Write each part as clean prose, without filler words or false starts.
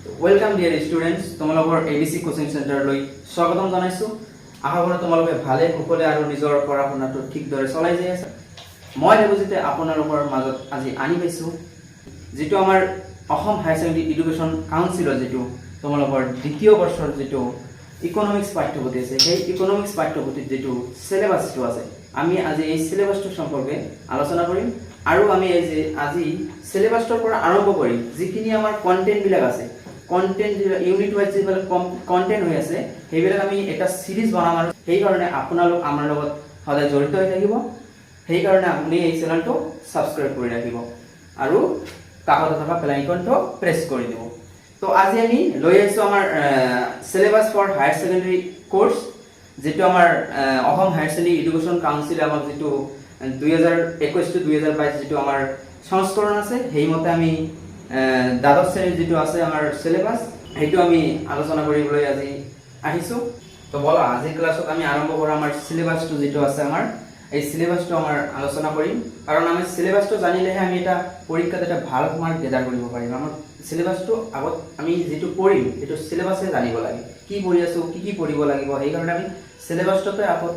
Welcome dear students, তোমালোকৰ ABC coaching সেন্টাৰলৈ স্বাগতম জনাইছো। আশা কৰোঁ তোমালোকে ভালে কুশলে আৰু নিজৰ পঢ়া শুনাটো ঠিক দৰে চলাই যাই আছে। মই দেৱজিতে আপোনালোকৰ মাজত আজি আনি পাইছো যেটো আমাৰ অসম হায়াৰ সেকেন্ডাৰী এডুকেশন কাউন্সিলৰ যেটো তোমালোকৰ দ্বিতীয় বৰ্ষৰ যেটো ইকোনমিক্স পাঠ্যপুথি আছে, সেই ইকোনমিক্স পাঠ্যপুথিত যেটো সিলেবাসটো আছে, আমি আজি এই সিলেবাসটো সম্পৰ্কে আলোচনা কৰিম। আৰু আমি এই যে আজি সিলেবাসৰ পৰা আৰম্ভ কৰিম যিখিনি আমাৰ কন্টেন্ট বিলাক আছে, কন্টেন্ট ইউনিট ওয়াইজ যে কন্টেন্ট হৈ আছে সেইবিলাক আমি এটা সিরিজ বনাম। আৰু সেই কাৰণে আপোনালোক আমাৰ লগত সদায় জড়িত হৈ থাকিব। সেই কাৰণে আপুনি এই চেনেলটো সাবস্ক্ৰাইব কৰি ৰাখিব আৰু কাষতে থকা বেল আইকনটো প্ৰেছ কৰি দিব। তো আজি আমি লৈ আহিছো আমাৰ syllabus for higher secondary course, যেটো আমাৰ অসম হায়াৰ সেকেন্ডাৰী এডুকেশন কাউন্সিলে আমাক যেটো 2021 to 2022 যেটো আমাৰ সংস্কৰণ আছে, সেইমতে আমি দ্বাদশ শ্ৰেণীৰ যেটো আছে আমাৰ সিলেবাস সেইটো আমি আলোচনা কৰিবলৈ আজি আহিছো। তো বলো আজি ক্লাছত আমি আৰম্ভ কৰা আমাৰ সিলেবাসটো যেটো আছে আমাৰ এই সিলেবাসটো আমাৰ আলোচনা কৰিম। কাৰণ আমি সিলেবাসটো জানিলেহে আমি এটা পৰীক্ষাত এটা ভাল মাৰ্ক গেদাৰ কৰিব পাৰিম। আমাৰ সিলেবাসটো আগত আমি যেটো পঢ়িম সেইটো সিলেবাসে জানিব লাগে, কি পঢ়ি আছো, কি পঢ়িব লাগিব। সেই কাৰণে আমি সিলেবাসটোতে আগত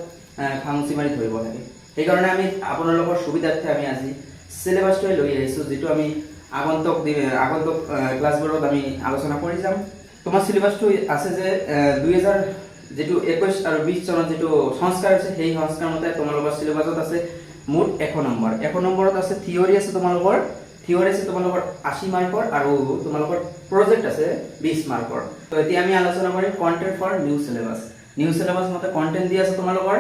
খামুচি মাৰি ধৰিব লাগে। সেই কাৰণে আমি আপোনালোকৰ সুবিধাৰ্থে আমি আজি সিলেবাসটো লৈ আহিছো, যেটো আমি আগন্তুক ক্লাছবোৰত আমি আলোচনা কৰি যাম। তোমাৰ সিলেবাসটো আছে যে 2021 আৰু 20 চনত যেটো সংস্কাৰ আছে, সেই সংস্কাৰ মতে তোমালোকৰ সিলেবাসত আছে মুঠ 100 নম্বৰ। 100 নম্বৰত আছে থিওৰি আছে তোমালোকৰ 80 মাৰ্কৰ আৰু তোমালোকৰ প্ৰজেক্ট আছে 20 মাৰ্কৰ। তো এতিয়া আমি আলোচনা কৰিম content for new syllabus. New syllabus মতে কন্টেন্ট দি আছে তোমালোকৰ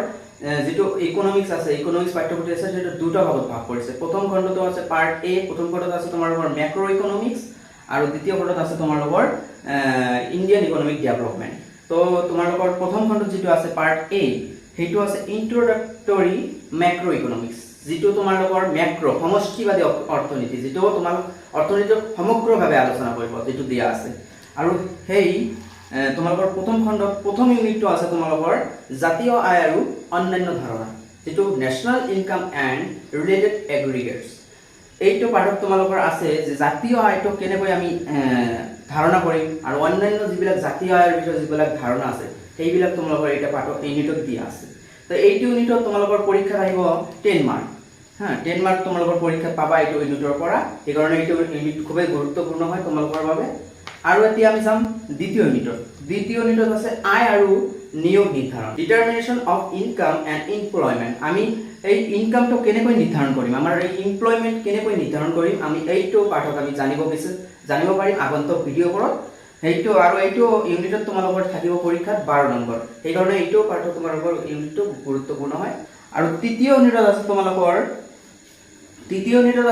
যেটো ইকোনমিক্স আছে, ইকোনমিক্স পাঠ্যপুথি আছে, যেটো দুটা ভাগত ভাগ কৰিছে। প্ৰথম খণ্ডটো আছে পাৰ্ট এ, প্ৰথম খণ্ডত আছে তোমালোকৰ ম্যাক্ৰো ইকোনমিক্স আৰু দ্বিতীয় খণ্ডত আছে তোমালোকৰ ইন্ডিয়ান ইকোনমিক ডেভেলপমেন্ট। তো তোমালোকৰ প্ৰথম খণ্ডত যেটো আছে পাৰ্ট এ, সেইটো আছে ইন্ট্ৰোডাক্টৰি ম্যাক্ৰো ইকোনমিক্স, যেটো তোমালোকৰ ম্যাক্ৰো সমষ্টিবাদী অৰ্থনীতি, যেটো তোমালোক অৰ্থনীতিৰ সমগ্ৰভাৱে আলোচনা কৰিব যেটো দিয়া আছে। আৰু সেই তোমালোকৰ প্ৰথম খণ্ডত প্ৰথম ইউনিটটো আছে তোমালোকৰ জাতীয় আয় আৰু অন্যান্য ধাৰণা, যেটো ন্যাশনাল ইনকাম এণ্ড ৰিলেটেড এগ্ৰিগেটস। এইটো পাঠত তোমালোকৰ আছে যে জাতীয় আয়টো কেনেকৈ আমি ধাৰণা কৰিম আৰু অন্যান্য যিবিলাক জাতীয় আয়ৰ বিষয়ে যিবিলাক ধাৰণা আছে সেইবিলাক তোমালোকৰ এটা পাঠত ইউনিটত দিয়া আছে। তো এইটো ইউনিটত তোমালোকৰ পৰীক্ষাত আহিব 10 মাৰ্ক। 10 মাৰ্ক তোমালোকৰ পৰীক্ষাত পাবা এইটো ইউনিটৰ পৰা। এই কাৰণে এইটো ইউনিট খুবেই গুৰুত্বপূৰ্ণ হয় তোমালোকৰ বাবে। আৰু এতিয়া আমি যাম দ্বিতীয় ইউনিটত। দ্বিতীয় ইউনিটত আছে আয় আৰু নিয়োগ নিৰ্ধাৰণ, ডিটাৰমিনেশন অফ ইনকাম এণ্ড এমপ্লয়মেন্ট। আমি এই ইনকামটো কেনেকৈ নিৰ্ধাৰণ কৰিম, আমাৰ এই এমপ্লয়মেন্ট কেনেকৈ নিৰ্ধাৰণ কৰিম, আমি এইটো পাঠত আমি জানিব পাৰিম আগন্তুক ভিডিঅ'বোৰত। সেইটো আৰু এইটো ইউনিটত তোমালোকৰ থাকিব পৰীক্ষাত 12 নম্বৰ। সেই কাৰণে এইটো পাঠত তোমালোকৰ ইউনিটটো গুৰুত্বপূৰ্ণ হয়। আৰু তৃতীয় ইউনিটত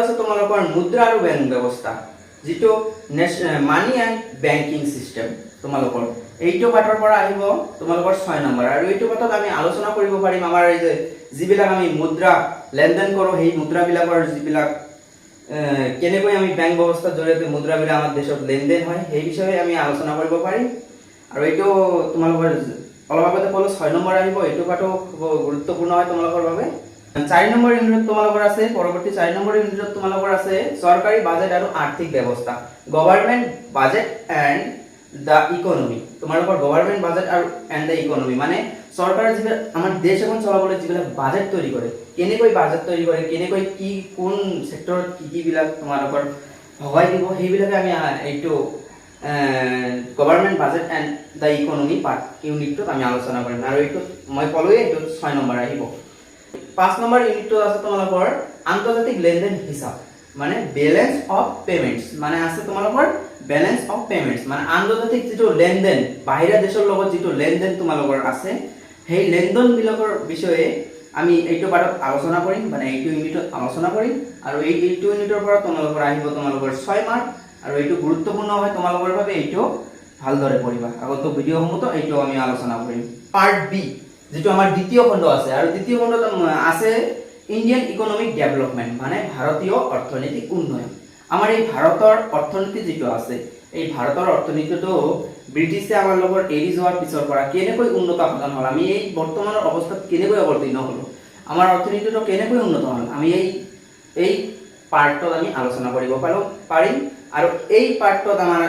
আছে তোমালোকৰ মুদ্ৰা আৰু বেংক ব্যৱস্থা, যেটো মানি এণ্ড বেংকিং সিস্টেম। তোমালোকৰ এইটো পাঠৰ পৰা আহিব তোমালোকৰ 6 নম্বৰ। আৰু এইটো পাঠত আমি আলোচনা কৰিব পাৰিম আমাৰ এই যে যিবিলাক আমি মুদ্ৰা লেনদেন কৰোঁ, সেই মুদ্ৰাবিলাকৰ যিবিলাক কেনেকৈ আমি বেংক ব্যৱস্থাৰ জৰিয়তে মুদ্ৰাবিলাক আমাৰ দেশত লেনদেন হয় সেই বিষয়ে আমি আলোচনা কৰিব পাৰিম। আৰু এইটো তোমালোকৰ অলপ আগতে ক'লো 6 নম্বৰ আহিব। এইটো পাঠো খুব গুৰুত্বপূৰ্ণ হয় তোমালোকৰ বাবে। 4 নম্বৰ ইউনিটত তোমালোকৰ আছে, পৰৱৰ্তী 4 নম্বৰ ইউনিটত তোমালোকৰ আছে চৰকাৰী বাজেট আৰু আৰ্থিক ব্যৱস্থা, government budget and the economy. তোমালোকৰ গভৰ্নমেন্ট বাজেট আৰু এণ্ড দা ইকোনমি মানে চৰকাৰে যিবিলাক আমাৰ দেশ এখন চলাবলৈ যিবিলাক বাজেট তৈৰি কৰে, কেনেকৈ বাজেট তৈৰি কৰে, কেনেকৈ কি কোন সেক্টৰত কি বিলাক তোমালোকৰ সহায় দিব, সেইবিলাকে আমি এইটো government budget and the economy part ইউনিটটোত আমি আলোচনা কৰিম। আৰু এইটো মই ক'লোৱে এইটো 6 নম্বৰ আহিব। 5 নম্বৰ ইউনিটটো আছে তোমালোকৰ আন্তৰ্জাতিক লেনদেন হিচাপ, মানে বেলেন্স অফ পেমেন্টস। মানে আছে তোমালোকৰ বেলেন্স অফ পেমেন্টস মানে আন্তৰ্জাতিক যেটো লেনদেন, বাহিৰা দেশৰ লগত যেটো লেনদেন তোমালোকৰ আছে, সেই লেনদেন বিলাকৰ বিষয়ে আমি এইটো পাঠত আলোচনা কৰিম, মানে এইটো ইউনিটত আলোচনা কৰিম। আৰু এইটো ইউনিটৰ পৰা তোমালোকৰ আহিব তোমালোকৰ 6 মাৰ্ক। আৰু এইটো গুৰুত্বপূৰ্ণ হয় তোমালোকৰ বাবে, এইটো ভালদৰে পঢ়িবা। আগতো ভিডিঅ'সমূহতো এইটো আমি আলোচনা কৰিম। পাৰ্ট বি যেটো আমাৰ দ্বিতীয় খণ্ড আছে, আৰু দ্বিতীয় খণ্ডত আছে ইন্ডিয়ান ইকোনমিক ডেভেলপমেন্ট মানে ভাৰতীয় অৰ্থনৈতিক উন্নয়ন। আমাৰ এই ভাৰতৰ অৰ্থনীতি যেটো আছে, এই ভাৰতৰ অৰ্থনীতিটো ব্ৰিটিছে আমাৰ লগত এৰি যোৱাৰ পিছৰ পৰা কেনেকৈ উন্নত সাধন হ'ল, আমি এই বৰ্তমানৰ অৱস্থাত কেনেকৈ অৱতীৰ্ণ হ'লো, আমাৰ অৰ্থনীতিটো কেনেকৈ উন্নত হ'ল, আমি এই পাৰ্টত আমি আলোচনা কৰিব পাৰিম। আৰু এই পাৰ্টত আমাৰ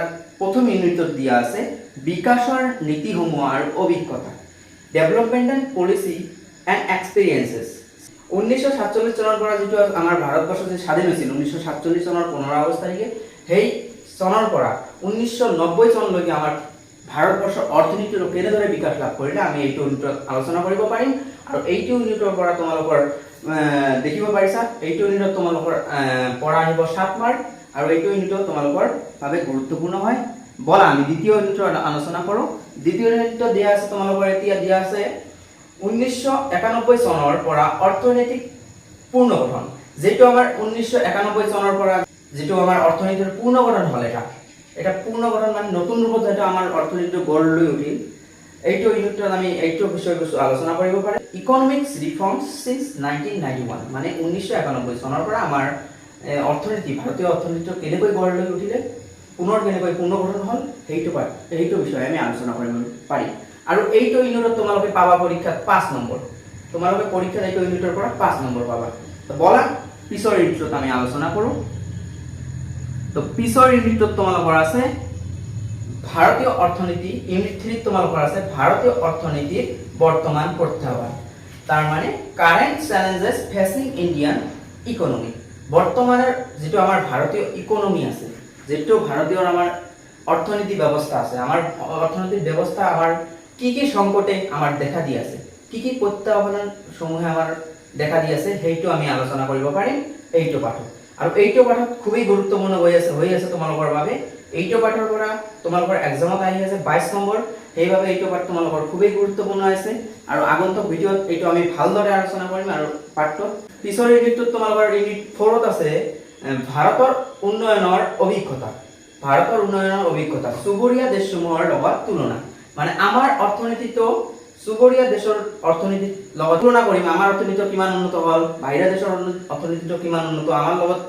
প্ৰথম ইউনিটত দিয়া আছে বিকাশৰ নীতিসমূহ আৰু অভিজ্ঞতা, development and policy and experiences. 1947 চনৰ পৰা যিটো আমাৰ ভাৰতবৰ্ষ যে স্বাধীন হৈছিল 1947 চনৰ 15 আগষ্ট তাৰিখে, সেই চনৰ পৰা 1990 চনলৈকে আমাৰ ভাৰতবৰ্ষৰ অৰ্থনীতিৰ কেনেদৰে বিকাশ লাভ কৰিলে আমি এইটো ইউনিটত আলোচনা কৰিব পাৰিম। আৰু এইটো ইউনিটৰ পৰা তোমালোকৰ দেখিব পাৰিছা, এইটো ইউনিটত তোমালোকৰ পৰা আহিব 7 মাৰ্ক আৰু এইটো ইউনিটত তোমালোকৰ বাবে গুৰুত্বপূৰ্ণ হয়। বলা আমি দ্বিতীয় ইউনিটৰ আলোচনা কৰোঁ। দ্বিতীয় ইউনিটত দিয়া আছে তোমালোকৰ এতিয়া দিয়া আছে 1991 চনৰ পৰা অৰ্থনৈতিক পুনৰ্গঠন, যেটো আমাৰ 1991 চনৰ পৰা যেটো আমাৰ অৰ্থনীতিৰ পুনৰ্গঠন হ'ল, এটা পুনৰ্গঠন মানে নতুন ৰূপত যেটা আমাৰ অৰ্থনীতিটো গঢ় লৈ উঠিল। এইটো ইউনিটত আমি এইটো বিষয়বস্তু আলোচনা কৰিব পাৰিম। ইকনমিক্স ৰিফৰ্মছ সিন্স 1991 মানে 1991 চনৰ পৰা আমাৰ অৰ্থনীতি, ভাৰতীয় অৰ্থনীতিটো কেনেকৈ গঢ় লৈ উঠিলে, পুনৰ কেনেকৈ পুনৰ্গঠন হ'ল, সেইটো বিষয়ে আমি আলোচনা কৰিব পাৰিম। আৰু এইটো ইউনিটত তোমালোকে পাবা পৰীক্ষাত 5 নম্বৰ, তোমালোকে পৰীক্ষাত এইটো ইউনিটৰ পৰা 5 নম্বৰ পাবা। তো বলা পিছৰ ইউনিটত আমি আলোচনা কৰোঁ। তো পিছৰ ইউনিটত তোমালোকৰ আছে ভাৰতীয় অৰ্থনীতি, ইউনিট 3 তোমালোকৰ আছে ভাৰতীয় অৰ্থনীতিৰ বৰ্তমান প্ৰত্যাহ্বান, তাৰ মানে কাৰেণ্ট চ্যালেঞ্জেছ ফেচিং ইণ্ডিয়ান ইকনমি। বৰ্তমানৰ যিটো আমাৰ ভাৰতীয় ইকনমি আছে, যেটো ভাৰতীয় আমাৰ অৰ্থনীতি ব্যৱস্থা আছে, আমাৰ অৰ্থনৈতিক ব্যৱস্থা আমাৰ কি কি সংকটে আমাৰ দেখা দি আছে, কি কি প্ৰত্যাহ্বান সমূহে আমাৰ দেখা দি আছে, সেইটো আমি আলোচনা কৰিব পাৰিম এইটো পাঠত। আৰু এইটো পাঠত খুবেই গুৰুত্বপূৰ্ণ হৈ আছে তোমালোকৰ বাবে। এইটো পাঠৰ পৰা তোমালোকৰ এক্সামত আহি আছে 22 নম্বৰ, সেইবাবে এইটো পাঠ তোমালোকৰ খুবেই গুৰুত্বপূৰ্ণ আছে। আৰু আগন্তুক ভিডিঅ'ত এইটো আমি ভালদৰে আলোচনা কৰিম। আৰু পাঠটো পিছৰ ইউনিটত তোমালোকৰ ইউনিট 4ত আছে ভাৰতৰ উন্নয়নৰ অভিজ্ঞতা, ভাৰতৰ উন্নয়নৰ অভিজ্ঞতা চুবুৰীয়া দেশসমূহৰ লগত তুলনা, মানে আমাৰ অৰ্থনীতিটো চুবুৰীয়া দেশৰ অৰ্থনীতিৰ লগত তুলনা কৰিম। আমাৰ অৰ্থনীতিটো কিমান উন্নত হ'ল, বাহিৰা দেশৰ অৰ্থনীতিটো কিমান উন্নত, আমাৰ লগত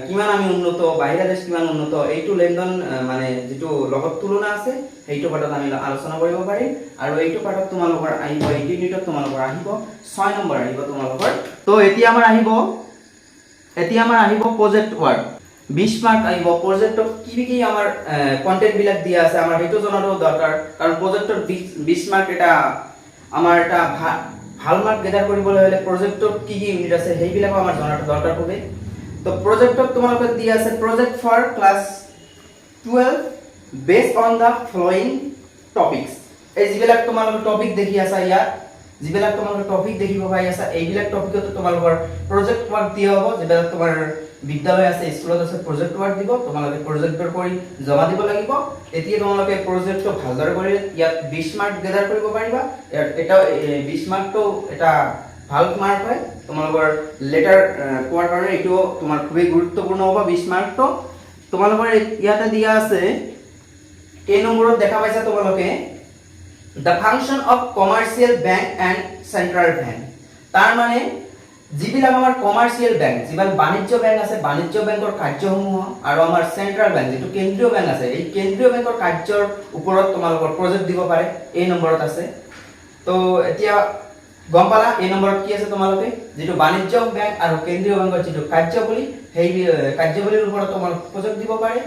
কিমান আমি উন্নত, বাহিৰা দেশ কিমান উন্নত, এইটো লেনদেন মানে যিটো লগত তুলনা আছে, সেইটো পাঠত আমি আলোচনা কৰিব পাৰিম। আৰু এইটো পাঠত তোমালোকৰ আহিব, এইটো ইউনিটত তোমালোকৰ আহিব 6 নম্বৰ আহিব তোমালোকৰ। তো এতিয়া আমাৰ আহিব প্ৰজেক্ট ৱাৰ্ক, 20 মাৰ্ক আহিব। প্ৰজেক্টত কি আমাৰ কন্টেন্ট বিলাক দিয়া আছে আমাৰ সেইটো জনাটো দৰকাৰ, কাৰণ প্ৰজেক্টৰ 20 মাৰ্ক এটা আমাৰ এটা ভাল মাৰ্ক গেদাৰ কৰিবলৈ হলে প্ৰজেক্টত কি ইউনিট আছে সেইবিলাক আমাৰ জনাটো দৰকাৰ হবে। তো প্ৰজেক্টত তোমালোকে দিয়া আছে project for class 12 based on the following topics. এই যিবিলাক তোমালোকে টপিক দেখি আছা, ইয়াত যিবিলাক তোমালোকে টপিক দেখিব পাই আছা, এইবিলাক টপিকত তোমালোকৰ প্ৰজেক্ট ৱাৰ্ক দিয়া হ'ব। যিবিলাক তোমাৰ বিদ্যালয় আছে, স্কুলত আছে, প্ৰজেক্ট ৱাৰ্ক দিব, তোমালোকে প্ৰজেক্টৰ কৰি জমা দিব লাগিব। এতিয়া তোমালোকে প্ৰজেক্টটো ভালদৰে কৰি ইয়াত 20 মাৰ্ক গেদাৰ কৰিব পাৰিবা। এটা 20 মাৰ্কটো এটা ভাল মাৰ্ক হয়, তোমালোকৰ লেটাৰ পোৱাৰ কাৰণে এইটো তোমাৰ খুবেই গুৰুত্বপূৰ্ণ হ'ব 20 মাৰ্কটো। তোমালোকৰ ইয়াতে দিয়া আছে 10 নম্বৰত দেখা পাইছা তোমালোকে the function of commercial bank and central bank, তাৰ মানে যিবিলাক আমাৰ কমাৰ্চিয়েল বেংক, যিবিলাক বাণিজ্য বেংক আছে, বাণিজ্য বেংকৰ কাৰ্যসমূহ আৰু আমাৰ চেন্ট্ৰেল বেংক যিটো কেন্দ্ৰীয় বেংক আছে, এই কেন্দ্ৰীয় বেংকৰ কাৰ্যৰ ওপৰত তোমালোকৰ প্ৰজেক্ট দিব পাৰে, এই নম্বৰত আছে। তো এতিয়া গম পালা এই নম্বৰত কি আছে, তোমালোকে যিটো বাণিজ্য বেংক আৰু কেন্দ্ৰীয় বেংকৰ যিটো কাৰ্যাৱলী, সেই কাৰ্যাৱলীৰ ওপৰত তোমালোকে প্ৰজেক্ট দিব পাৰে।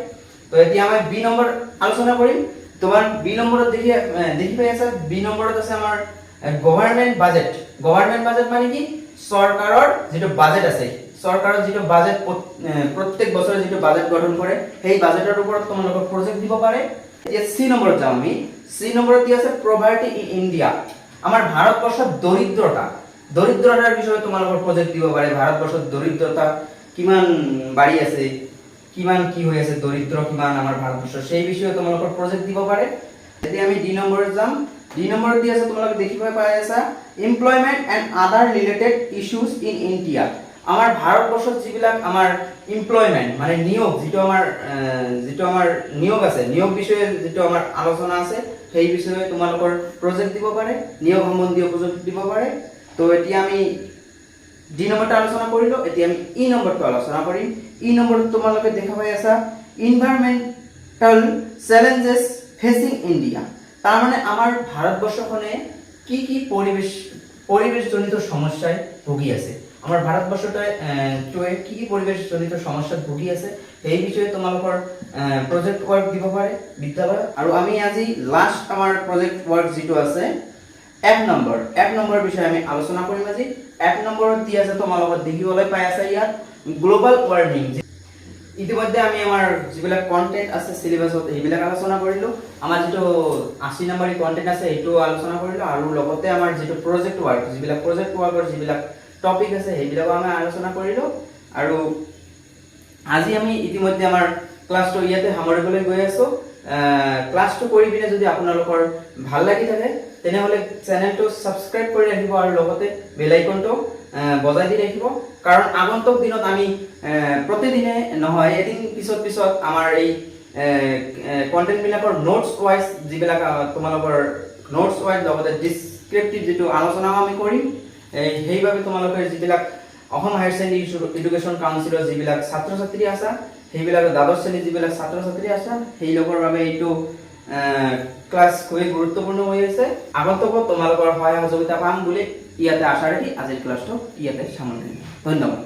তো এতিয়া আমি বি নম্বৰ আলোচনা কৰিম। তোমাৰ বি নম্বৰত দেখি পাই আছা, বি নম্বৰত আছে আমাৰ গভৰ্ণমেন্ট বাজেট। গভৰ্ণমেন্ট বাজেট মানে কি, চৰকাৰৰ যিটো বাজেট আছে, চৰকাৰৰ যিটো বাজেট প্ৰত্যেক বছৰে যিটো বাজেট গঠন কৰে, সেই বাজেটৰ ওপৰত তোমালোকক প্ৰজেক্ট দিব পাৰে। এতিয়া সি নম্বৰত যাওঁ আমি। সি নম্বৰত দি আছে পভাৰ্টি ইন ইণ্ডিয়া, আমাৰ ভাৰতবৰ্ষত দৰিদ্ৰতাৰ বিষয়ে তোমালোকৰ প্ৰজেক্ট দিব পাৰে। ভাৰতবৰ্ষত দৰিদ্ৰতা কিমান বাঢ়ি আছে, কিমান কি হৈ আছে, দৰিদ্ৰ কিমান আমাৰ ভাৰতবৰ্ষৰ, সেই বিষয়ে তোমালোকৰ প্ৰজেক্ট দিব পাৰে। এতিয়া আমি ডি নম্বৰত যাম। ডি নম্বৰত দি আছে তোমালোকে দেখিব পাই আছা employment and other related issues in India, আমাৰ ভাৰতবৰ্ষত যিবিলাক আমাৰ এমপ্লয়মেন্ট মানে নিয়োগ, যিটো আমাৰ নিয়োগ আছে, নিয়োগ বিষয়ে যিটো আমাৰ আলোচনা আছে, সেই বিষয়ে তোমালোকৰ প্ৰজেক্ট দিব পাৰে, নিয়োগ সম্বন্ধীয় প্ৰজেক্ট দিব পাৰে। তো এতিয়া আমি ডি নম্বৰটো আলোচনা কৰিলো, এতিয়া আমি ই নম্বৰটো আলোচনা কৰিম। ই নম্বৰত তোমালোকে দেখা পাই আছা এনভাইৰনমেন্টাল চ্যালেঞ্জেছ ফেচিং ইণ্ডিয়া, তাৰ মানে আমাৰ ভাৰতবৰ্ষখনে কি পৰিবেশজনিত সমস্যায় ভুগি আছে, আমাৰ ভাৰতবৰ্ষটোৱে কি পৰিৱেশজনিত সমস্যাত ভুগি আছে সেই বিষয়ে তোমালোকৰ প্ৰজেক্ট ৱৰ্ক দিব পাৰে বিদ্যালয়ত। আৰু আমি আজি লাষ্ট আমাৰ প্ৰজেক্ট ৱৰ্ক যিটো আছে 1 নম্বৰ বিষয়ে আমি আলোচনা কৰিম আজি। 1 নম্বৰত দি আছে তোমালোকৰ দেখিবলৈ পাই আছে ইয়াত গ্লোবাল ৱাৰ্মিং। ইতিমধ্যে আমি আমাৰ যিবিলাক কন্টেন্ট আছে সিলেবাছত এইবিলাক আলোচনা কৰিলো। আমাৰ যিটো 80 নম্বৰী কন্টেন্ট আছে এইটো আলোচনা কৰিলো, আৰু লগতে আমাৰ যিটো প্ৰজেক্ট ৱৰ্ক যিবিলাক টপিক আছে সেইবিলাকো আমি আলোচনা কৰিলো। আৰু আজি আমি ইতিমধ্যে আমাৰ ক্লাছটো ইয়াতে সামৰিবলৈ গৈ আছো। ক্লাছটো কৰি পিনে যদি আপোনালোকৰ ভাল লাগি থাকে তেনেহলে চেনেলটো সাবস্ক্ৰাইব কৰি ৰাখিব আৰু লগতে বেল আইকনটো বজাই দি ৰাখিব, কাৰণ আগন্তুক দিনত আমি প্ৰতিদিনে নহয় এদিন পিছত আমাৰ এই কন্টেন্ট বিলাকৰ নোটস ওয়াইজ যিবিলাক তোমালোকৰ নোটস ওয়াইজ লগতে ডিসক্ৰিপটিভ যিটো আলোচনাও আমি কৰিম। সেইভাবে তোমালোকে যিবিলাক অসম হায়াৰ ছেকেণ্ডাৰী এডুকেশ্যন কাউন্সিলৰ যিবিলাক ছাত্ৰ ছাত্ৰী আছে সেইবিলাক দ্বাদশ শ্ৰেণীৰ যিবিলাক ছাত্ৰ ছাত্ৰী আছে সেইলোকৰ বাবে এইটো ক্লাছ খুবেই গুৰুত্বপূৰ্ণ হৈ আছে। আগন্তুকত তোমালোকৰ সহায় সহযোগিতা পাম বুলি ইয়াতে আশা ৰাখি আজিৰ ক্লাছটো ইয়াতে সামৰণি। ধন্যবাদ।